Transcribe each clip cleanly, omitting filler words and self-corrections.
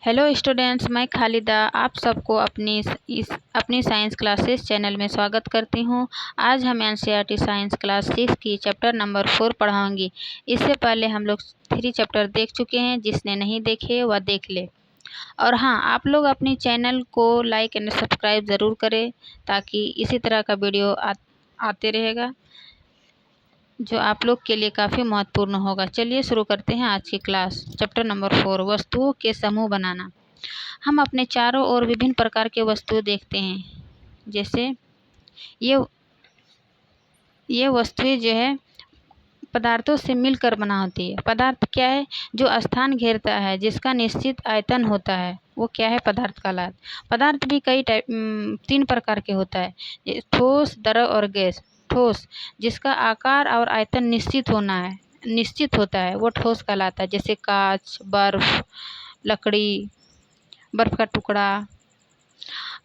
Hello students, मैं खालिदा आप सबको अपनी साइंस क्लासेस चैनल में स्वागत करती हूं। आज हम एनसीईआरटी साइंस क्लास 6 की चैप्टर नंबर 4 पढ़ाऊंगी। इससे पहले हम लोग 3 चैप्टर देख चुके हैं। जिसने नहीं देखे वह देख ले। और हाँ, आप लोग अपनी चैनल को लाइक एंड सब्सक्राइब ज़रूर करें ताकि इसी तरह का वीडियो आते रहेगा जो आप लोग के लिए काफ़ी महत्वपूर्ण होगा। चलिए शुरू करते हैं आज की क्लास। चैप्टर नंबर 4, वस्तुओं के समूह बनाना। हम अपने चारों ओर विभिन्न प्रकार के वस्तुएं देखते हैं। जैसे ये वस्तुएं जो है पदार्थों से मिलकर बना होती है। पदार्थ क्या है? जो स्थान घेरता है, जिसका निश्चित आयतन होता है, वो क्या है? पदार्थ कहलाता है। पदार्थ भी कई 3 प्रकार के होता है, ठोस, द्रव और गैस। ठोस जिसका आकार और आयतन निश्चित होता है वो ठोस कहलाता है। जैसे कांच, बर्फ, लकड़ी, बर्फ का टुकड़ा।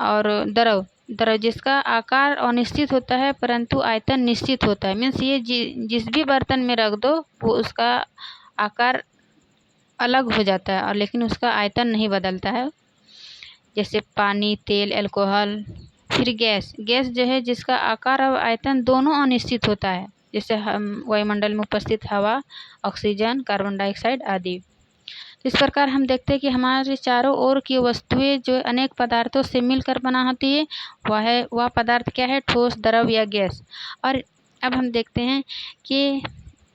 और द्रव जिसका आकार अनिश्चित होता है परंतु आयतन निश्चित होता है। मीन्स ये जिस भी बर्तन में रख दो वो उसका आकार अलग हो जाता है और लेकिन उसका आयतन नहीं बदलता है। जैसे पानी, तेल, अल्कोहल। फिर गैस जो है जिसका आकार और आयतन दोनों अनिश्चित होता है। जैसे हम वायुमंडल में उपस्थित हवा, ऑक्सीजन, कार्बन डाइऑक्साइड आदि। इस प्रकार हम देखते हैं कि हमारे चारों ओर की वस्तुएं जो अनेक पदार्थों से मिलकर बना होती है वह पदार्थ क्या है? ठोस, द्रव या गैस। और अब हम देखते हैं कि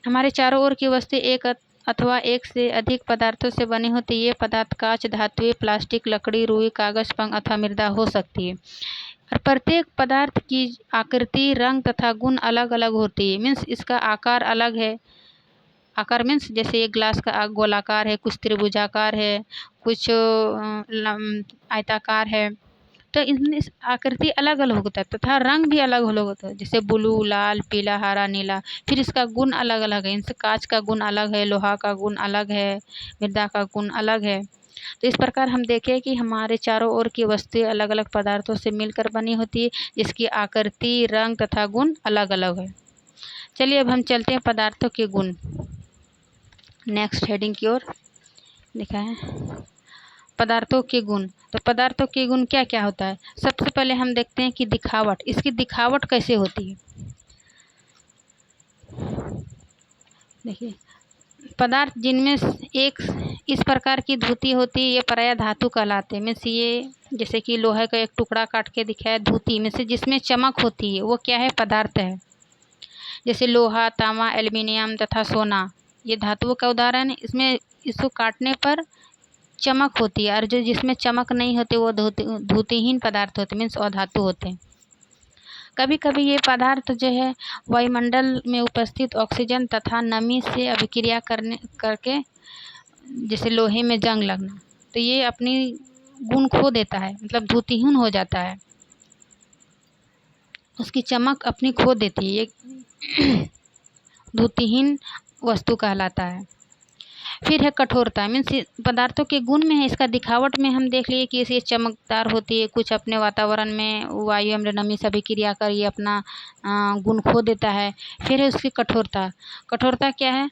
हमारे चारों ओर की वस्तुएं एक अथवा एक से अधिक पदार्थों से बनी होती है। ये पदार्थ कांच, धातुएं, प्लास्टिक, लकड़ी, रुई, कागज, पंख अथवा मृदा हो सकती है। और प्रत्येक पदार्थ की आकृति, रंग तथा गुण अलग अलग होती है। मीन्स इसका आकार अलग है। आकार मीन्स जैसे ये ग्लास का गोलाकार है, कुछ त्रिभुजाकार है, कुछ आयताकार है। तो इनमें आकृति अलग अलग होता है तथा रंग भी अलग अलग होता है। जैसे ब्लू, लाल, पीला, हरा, नीला। फिर इसका गुण अलग अलग है। इनसे कांच का गुण अलग है, लोहा का गुण अलग है, मृदा का गुण अलग है। तो इस प्रकार हम देखें कि हमारे चारों ओर की वस्तुएं अलग अलग पदार्थों से मिलकर बनी होती है, जिसकी आकृति, रंग तथा गुण अलग अलग है। चलिए अब हम चलते हैं पदार्थों के गुण। नेक्स्ट हेडिंग की ओर लिखा है पदार्थों के गुण। तो पदार्थों के गुण क्या क्या होता है? सबसे पहले हम देखते हैं कि दिखावट। इसकी दिखावट कैसे होती है? देखिए, पदार्थ जिनमें एक इस प्रकार की धुती होती है ये प्रायः धातु कहलाते हैं। मीन्स ये जैसे कि लोहे का एक टुकड़ा काट के दिखाया, धुती में से जिसमें चमक होती है वो क्या है? पदार्थ है। जैसे लोहा, तांबा, एल्युमिनियम तथा सोना, ये धातुओं का उदाहरण है। इसको काटने पर चमक होती है और जो जिसमें चमक नहीं होती वो धुतीहीन पदार्थ होते, मीन्स अधातु होते हैं। कभी कभी ये पदार्थ जो है वायुमंडल में उपस्थित ऑक्सीजन तथा नमी से अभिक्रिया करके जैसे लोहे में जंग लगना, तो ये अपनी गुण खो देता है, मतलब धुतीहीन हो जाता है, उसकी चमक अपनी खो देती है। ये धुतीहीन वस्तु कहलाता है। फिर है कठोरता। मीन्स पदार्थों के गुण में है। इसका दिखावट में हम देख लिए कि ये चमकदार होती है, कुछ अपने वातावरण में वायु एवं नमी से अभिक्रिया कर ये अपना गुण खो देता है। फिर है उसकी कठोरता। कठोरता क्या है?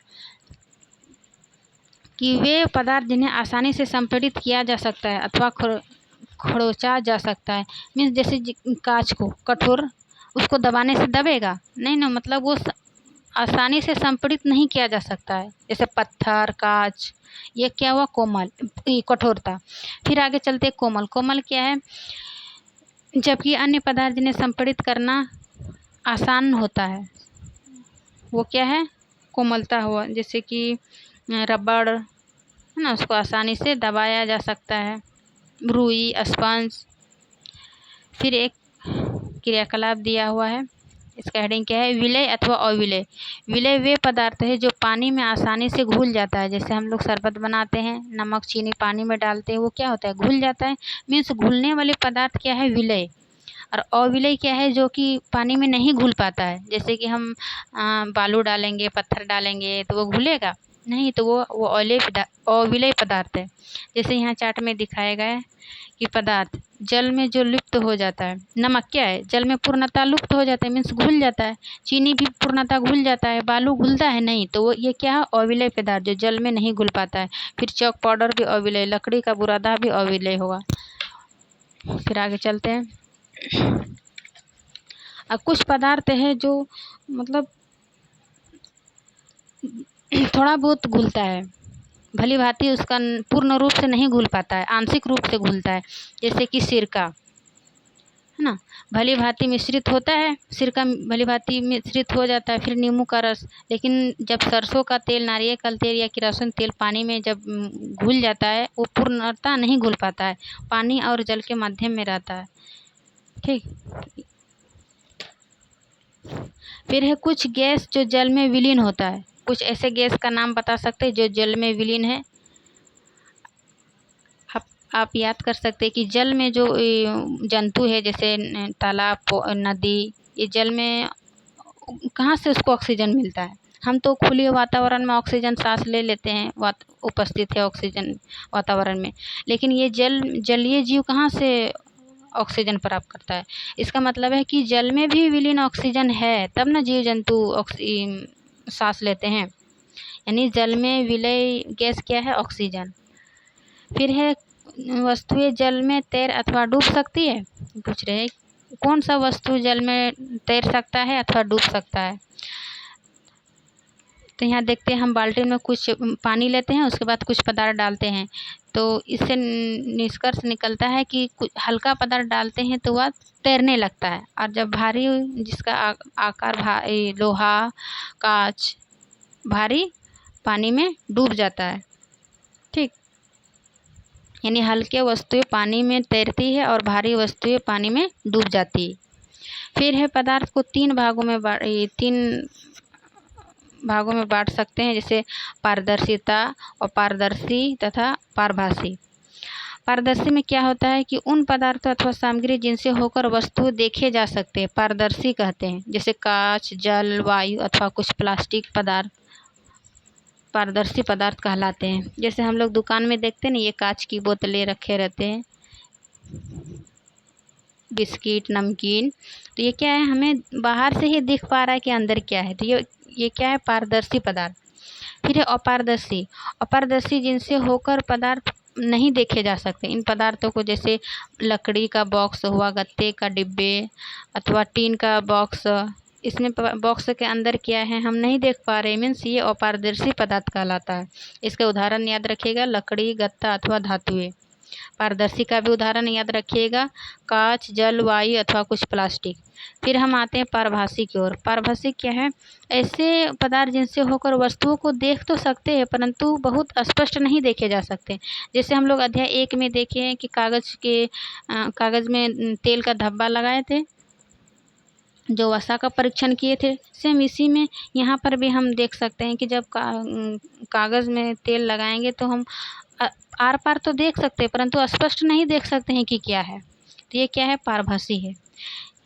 कि वे पदार्थ जिन्हें आसानी से संपीड़ित किया जा सकता है अथवा खरोंचा जा सकता है। मीन्स जैसे कांच को कठोर, उसको दबाने से दबेगा नहीं ना, मतलब वो आसानी से संपीड़ित नहीं किया जा सकता है। जैसे पत्थर, कांच, ये क्या हुआ? कोमल, कठोरता। फिर आगे चलते कोमल। कोमल क्या है? जबकि अन्य पदार्थ जिन्हें संपीड़ित करना आसान होता है वो क्या है? कोमलता हुआ। जैसे कि रबड़ है ना, उसको आसानी से दबाया जा सकता है। रुई, स्पंज। फिर एक क्रियाकलाप दिया हुआ है, इसका हेडिंग क्या है? विलय अथवा अविलय। विलय वे पदार्थ है जो पानी में आसानी से घुल जाता है। जैसे हम लोग शरबत बनाते हैं, नमक, चीनी पानी में डालते हैं, वो क्या होता है? घुल जाता है। मीन्स घुलने वाले पदार्थ क्या है? विलय। और अविलय क्या है? जो कि पानी में नहीं घुल पाता है। जैसे कि हम बालू डालेंगे, पत्थर डालेंगे तो वो घुलेगा, नहीं, तो वो अविलेय पदार्थ है। जैसे यहाँ चार्ट में दिखाया गया है कि पदार्थ जल में जो लुप्त हो जाता है। नमक क्या है, जल में पूर्णतः लुप्त हो जाता है, मीन्स घुल जाता है। चीनी भी पूर्णतः घुल जाता है। बालू घुलता है नहीं, तो वो ये क्या है, अविलेय पदार्थ जो जल में नहीं घुल पाता है। फिर चौक पाउडर भी अविलेय, लकड़ी का बुरादा भी अविलेय होगा। फिर आगे चलते हैं। अब कुछ पदार्थ है जो मतलब थोड़ा बहुत घुलता है, भली भांति उसका पूर्ण रूप से नहीं घुल पाता है, आंशिक रूप से घुलता है। जैसे कि सिरका है ना, भली भांति मिश्रित होता है, सिरका भली भांति मिश्रित हो जाता है। फिर नींबू का रस, लेकिन जब सरसों का तेल, नारियल का तेल या किरोसिन तेल पानी में जब घुल जाता है, वो पूर्णतः नहीं घुल पाता है, पानी और जल के माध्यम में रहता है। ठीक। फिर है कुछ गैस जो जल में विलीन होता है। कुछ ऐसे गैस का नाम बता सकते हैं जो जल में विलीन है। आप याद कर सकते हैं कि जल में जो जंतु है, जैसे तालाब, नदी, ये जल में कहाँ से उसको ऑक्सीजन मिलता है। हम तो खुले वातावरण में ऑक्सीजन सांस ले लेते हैं, उपस्थित है ऑक्सीजन वातावरण में, लेकिन ये जलीय जीव कहाँ से ऑक्सीजन प्राप्त करता है। इसका मतलब है कि जल में भी विलीन ऑक्सीजन है, तब ना जीव जंतु सांस लेते हैं। यानी जल में विलय गैस क्या है, ऑक्सीजन। फिर है वस्तुएं जल में तैर अथवा डूब सकती है। पूछ रहे कौन सा वस्तु जल में तैर सकता है अथवा डूब सकता है। तो यहाँ देखते हैं, हम बाल्टी में कुछ पानी लेते हैं, उसके बाद कुछ पदार्थ डालते हैं, तो इससे निष्कर्ष निकलता है कि कुछ हल्का पदार्थ डालते हैं तो वह तैरने लगता है, और जब भारी, जिसका आकार लोहा, कांच, भारी, पानी में डूब जाता है। ठीक। यानी हल्के वस्तुएं पानी में तैरती है और भारी वस्तुएं पानी में डूब जाती है। फिर है पदार्थ को तीन भागों में बांट सकते हैं, जैसे पारदर्शिता, अपारदर्शी तथा पारभासी। पारदर्शी में क्या होता है कि उन पदार्थों अथवा सामग्री जिनसे होकर वस्तु देखे जा सकते हैं, पारदर्शी कहते हैं। जैसे कांच, जल, वायु अथवा कुछ प्लास्टिक पदार्थ पारदर्शी पदार्थ कहलाते हैं। जैसे हम लोग दुकान में देखते हैं ना, ये कांच की बोतलें रखे रहते हैं, बिस्किट, नमकीन, तो ये क्या है, हमें बाहर से ही दिख पा रहा है कि अंदर क्या है, तो ये क्या है, पारदर्शी पदार्थ। फिर है अपारदर्शी। अपारदर्शी जिनसे होकर पदार्थ नहीं देखे जा सकते। इन पदार्थों को जैसे लकड़ी का बॉक्स हुआ, गत्ते का डिब्बे अथवा टीन का बॉक्स, इसमें बॉक्स के अंदर क्या है हम नहीं देख पा रहे, मीन्स ये अपारदर्शी पदार्थ कहलाता है। इसका उदाहरण याद रखिएगा, लकड़ी, गत्ता अथवा धातुएं। पारदर्शी का भी उदाहरण याद रखिएगा, कांच, जल, वायु अथवा कुछ प्लास्टिक। फिर हम आते हैं पारभासी की ओर। पारभासी क्या है, ऐसे पदार्थ जिनसे होकर वस्तुओं को देख तो सकते हैं परंतु बहुत स्पष्ट नहीं देखे जा सकते। जैसे हम लोग अध्याय 1 में देखे हैं कि कागज़ में तेल का धब्बा लगाए थे, जो वसा का परीक्षण किए थे। सेम इसी में यहाँ पर भी हम देख सकते हैं कि जब कागज़ में तेल लगाएंगे तो हम आर पार तो देख सकते हैं परंतु स्पष्ट नहीं देख सकते हैं कि क्या है। तो ये क्या है, पारभासी है।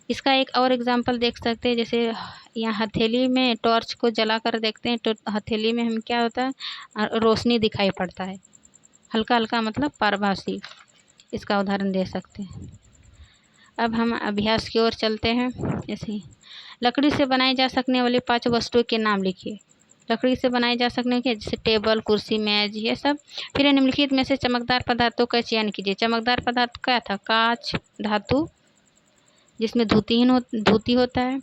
इसका एक और एग्जांपल देख सकते हैं, जैसे यहाँ हथेली में टॉर्च को जला कर देखते हैं तो हथेली में हम क्या होता है, रोशनी दिखाई पड़ता है, हल्का हल्का, मतलब पारभासी। इसका उदाहरण दे सकते हैं। अब हम अभ्यास की ओर चलते हैं। जैसे लकड़ी से बनाई जा सकने वाली 5 वस्तुओं के नाम लिखिए। लकड़ी से बनाई जा सकने के, जैसे टेबल, कुर्सी, मेज, ये सब। फिर निम्नलिखित में से चमकदार पदार्थों का चयन कीजिए। चमकदार पदार्थ क्या था, कांच, धातु जिसमें धूती होता है।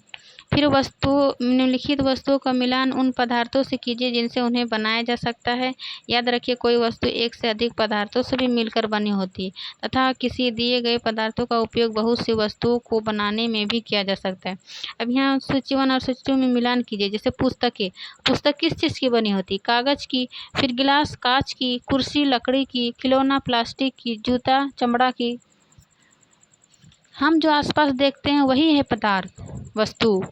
फिर निम्नलिखित वस्तुओं का मिलान उन पदार्थों से कीजिए जिनसे उन्हें बनाया जा सकता है। याद रखिए, कोई वस्तु एक से अधिक पदार्थों से भी मिलकर बनी होती है तथा किसी दिए गए पदार्थों का उपयोग बहुत सी वस्तुओं को बनाने में भी किया जा सकता है। अब यहाँ सूची 1 और सूची 2 में मिलान कीजिए। जैसे पुस्तक किस चीज़ की बनी होती है, कागज़ की। फिर गिलास कांच की, कुर्सी लकड़ी की, खिलौना प्लास्टिक की, जूता चमड़ा की। हम जो आसपास देखते हैं वही है पदार्थ, वस्तु।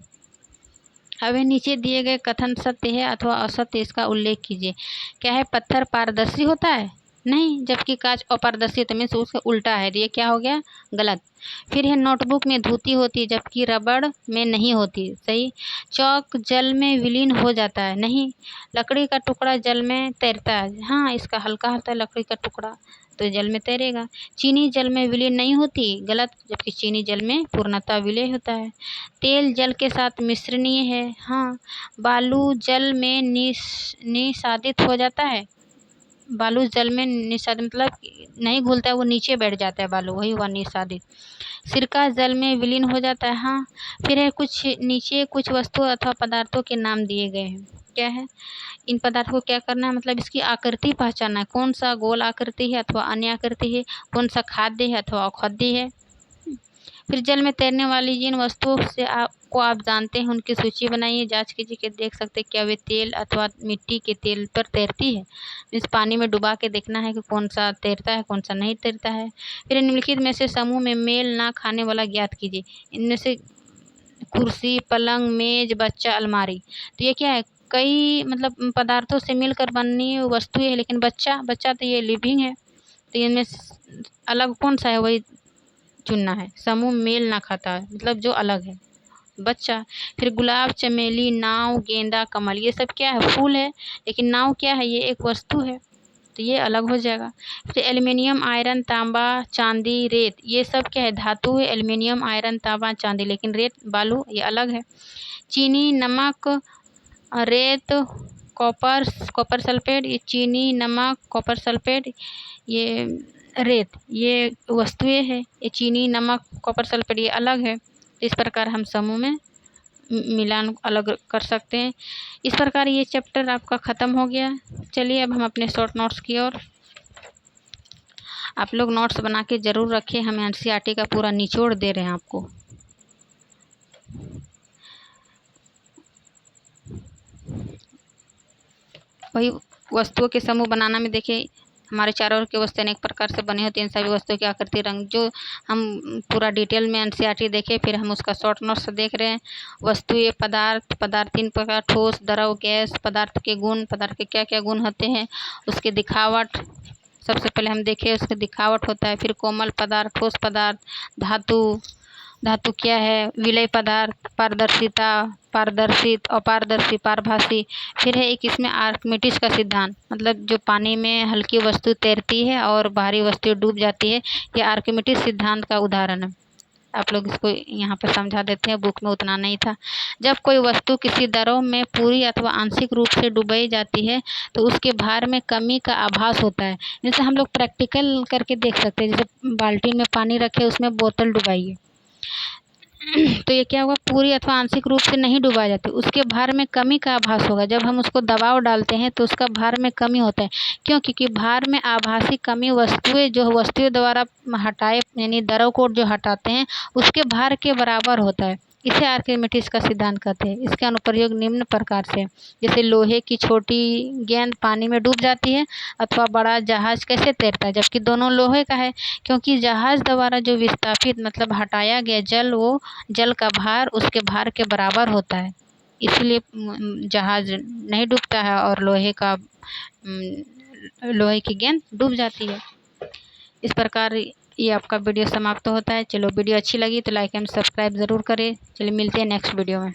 अब नीचे दिए गए कथन सत्य है अथवा असत्य, इसका उल्लेख कीजिए। क्या है, पत्थर पारदर्शी होता है, नहीं, जबकि कांच अपारदर्शी है तो मीन्स उसका उल्टा है, तो ये क्या हो गया, गलत। फिर है नोटबुक में धुती होती है जबकि रबड़ में नहीं होती, सही। चौक जल में विलीन हो जाता है, नहीं। लकड़ी का टुकड़ा जल में तैरता है, हाँ, इसका हल्का होता है लकड़ी का टुकड़ा तो जल में तैरेगा। चीनी जल में विलीन नहीं होती, गलत, जबकि चीनी जल में पूर्णतः विलय होता है। तेल जल के साथ मिश्रणीय है, हाँ। बालू जल में निसादित हो जाता है, बालू जल में निषादित मतलब नहीं घुलता है, वो नीचे बैठ जाता है बालू, वही हुआ निषादित। सिरका जल में विलीन हो जाता है, हाँ। फिर है कुछ नीचे कुछ वस्तुओं अथवा पदार्थों के नाम दिए गए हैं, क्या है, इन पदार्थों को क्या करना है, मतलब इसकी आकृति पहचानना है, कौन सा गोल आकृति है अथवा अन्य आकृति है, कौन सा खाद्य है अथवा अखाद्य है। फिर जल में तैरने वाली जिन वस्तुओं से आप जानते हैं उनकी सूची बनाइए, जांच कीजिए कि देख सकते हैं क्या वे तेल अथवा मिट्टी के तेल पर तैरती है। इस पानी में डुबा के देखना है कि कौन सा तैरता है कौन सा नहीं तैरता है। फिर निम्नलिखित में से समूह में मेल ना खाने वाला ज्ञात कीजिए। इनमें से कुर्सी, पलंग, मेज, बच्चा, अलमारी, तो ये क्या है, कई मतलब पदार्थों से मिलकर बनी वस्तुएं है, लेकिन बच्चा तो ये लिविंग है, तो इनमें अलग कौन सा है वही चुनना है। समूह मेल ना खाता है मतलब जो अलग है, बच्चा। फिर गुलाब, चमेली, नाव, गेंदा, कमल, ये सब क्या है, फूल है, लेकिन नाव क्या है, ये एक वस्तु है, तो ये अलग हो जाएगा। फिर एल्युमिनियम, आयरन, तांबा, चांदी, रेत, ये सब क्या है, धातु है, एल्युमिनियम, आयरन, तांबा, चांदी, लेकिन रेत, बालू, ये अलग है। चीनी, नमक, रेत, कॉपर सल्फेट, ये चीनी, नमक, कॉपर सल्फेट, ये रेत, ये वस्तुएं है, ये चीनी, नमक, कॉपर सल्फेट, ये अलग है। इस प्रकार हम समूह में मिलान अलग कर सकते हैं। इस प्रकार ये चैप्टर आपका ख़त्म हो गया। चलिए अब हम अपने शॉर्ट नोट्स की ओर, आप लोग नोट्स बना के ज़रूर रखें, हम एनसीईआरटी का पूरा निचोड़ दे रहे हैं आपको। वही वस्तुओं के समूह बनाना में देखिए हमारे चारों ओर की वस्तुएं अनेक प्रकार से बनी होती हैं, इन सभी वस्तुओं की आकृति, रंग, जो हम पूरा डिटेल में एनसीईआरटी देखे, फिर हम उसका शॉर्ट नोट्स देख रहे हैं। वस्तुएं, पदार्थ तीन प्रकार, ठोस, द्रव, गैस। पदार्थ के गुण, पदार्थ के क्या क्या गुण होते हैं, उसके दिखावट, सबसे पहले हम देखें उसके दिखावट होता है। फिर कोमल पदार्थ, ठोस पदार्थ, धातु क्या है, विलय पदार्थ, पारदर्शिता, पारदर्शित, अपारदर्शी, पारभासी। फिर है एक इसमें आर्किमिडीज का सिद्धांत, मतलब जो पानी में हल्की वस्तु तैरती है और भारी वस्तु डूब जाती है, ये आर्किमिडीज सिद्धांत का उदाहरण है। आप लोग इसको यहाँ पर समझा देते हैं, बुक में उतना नहीं था। जब कोई वस्तु किसी द्रव में पूरी अथवा आंशिक रूप से डुबाई जाती है तो उसके भार में कमी का आभास होता है। जैसे हम लोग प्रैक्टिकल करके देख सकते हैं, जैसे बाल्टी में पानी रखे उसमें बोतल डुबाइए तो ये क्या होगा, पूरी अथवा आंशिक रूप से नहीं डुबा जाती, उसके भार में कमी का आभास होगा। जब हम उसको दबाव डालते हैं तो उसका भार में कमी होता है, क्यों, क्योंकि भार में आभासी कमी वस्तुएं द्वारा हटाए, यानी द्रव को जो हटाते हैं उसके भार के बराबर होता है। इसे आर्किमिडीज का सिद्धांत कहते हैं। इसका अनुप्रयोग निम्न प्रकार से, जैसे लोहे की छोटी गेंद पानी में डूब जाती है अथवा बड़ा जहाज कैसे तैरता है, जबकि दोनों लोहे का है, क्योंकि जहाज द्वारा जो विस्थापित मतलब हटाया गया जल, वो जल का भार उसके भार के बराबर होता है, इसलिए जहाज नहीं डूबता है और लोहे की गेंद डूब जाती है। इस प्रकार ये आपका वीडियो समाप्त होता है। चलो वीडियो अच्छी लगी तो लाइक एंड सब्सक्राइब ज़रूर करें। चलिए मिलते हैं नेक्स्ट वीडियो में।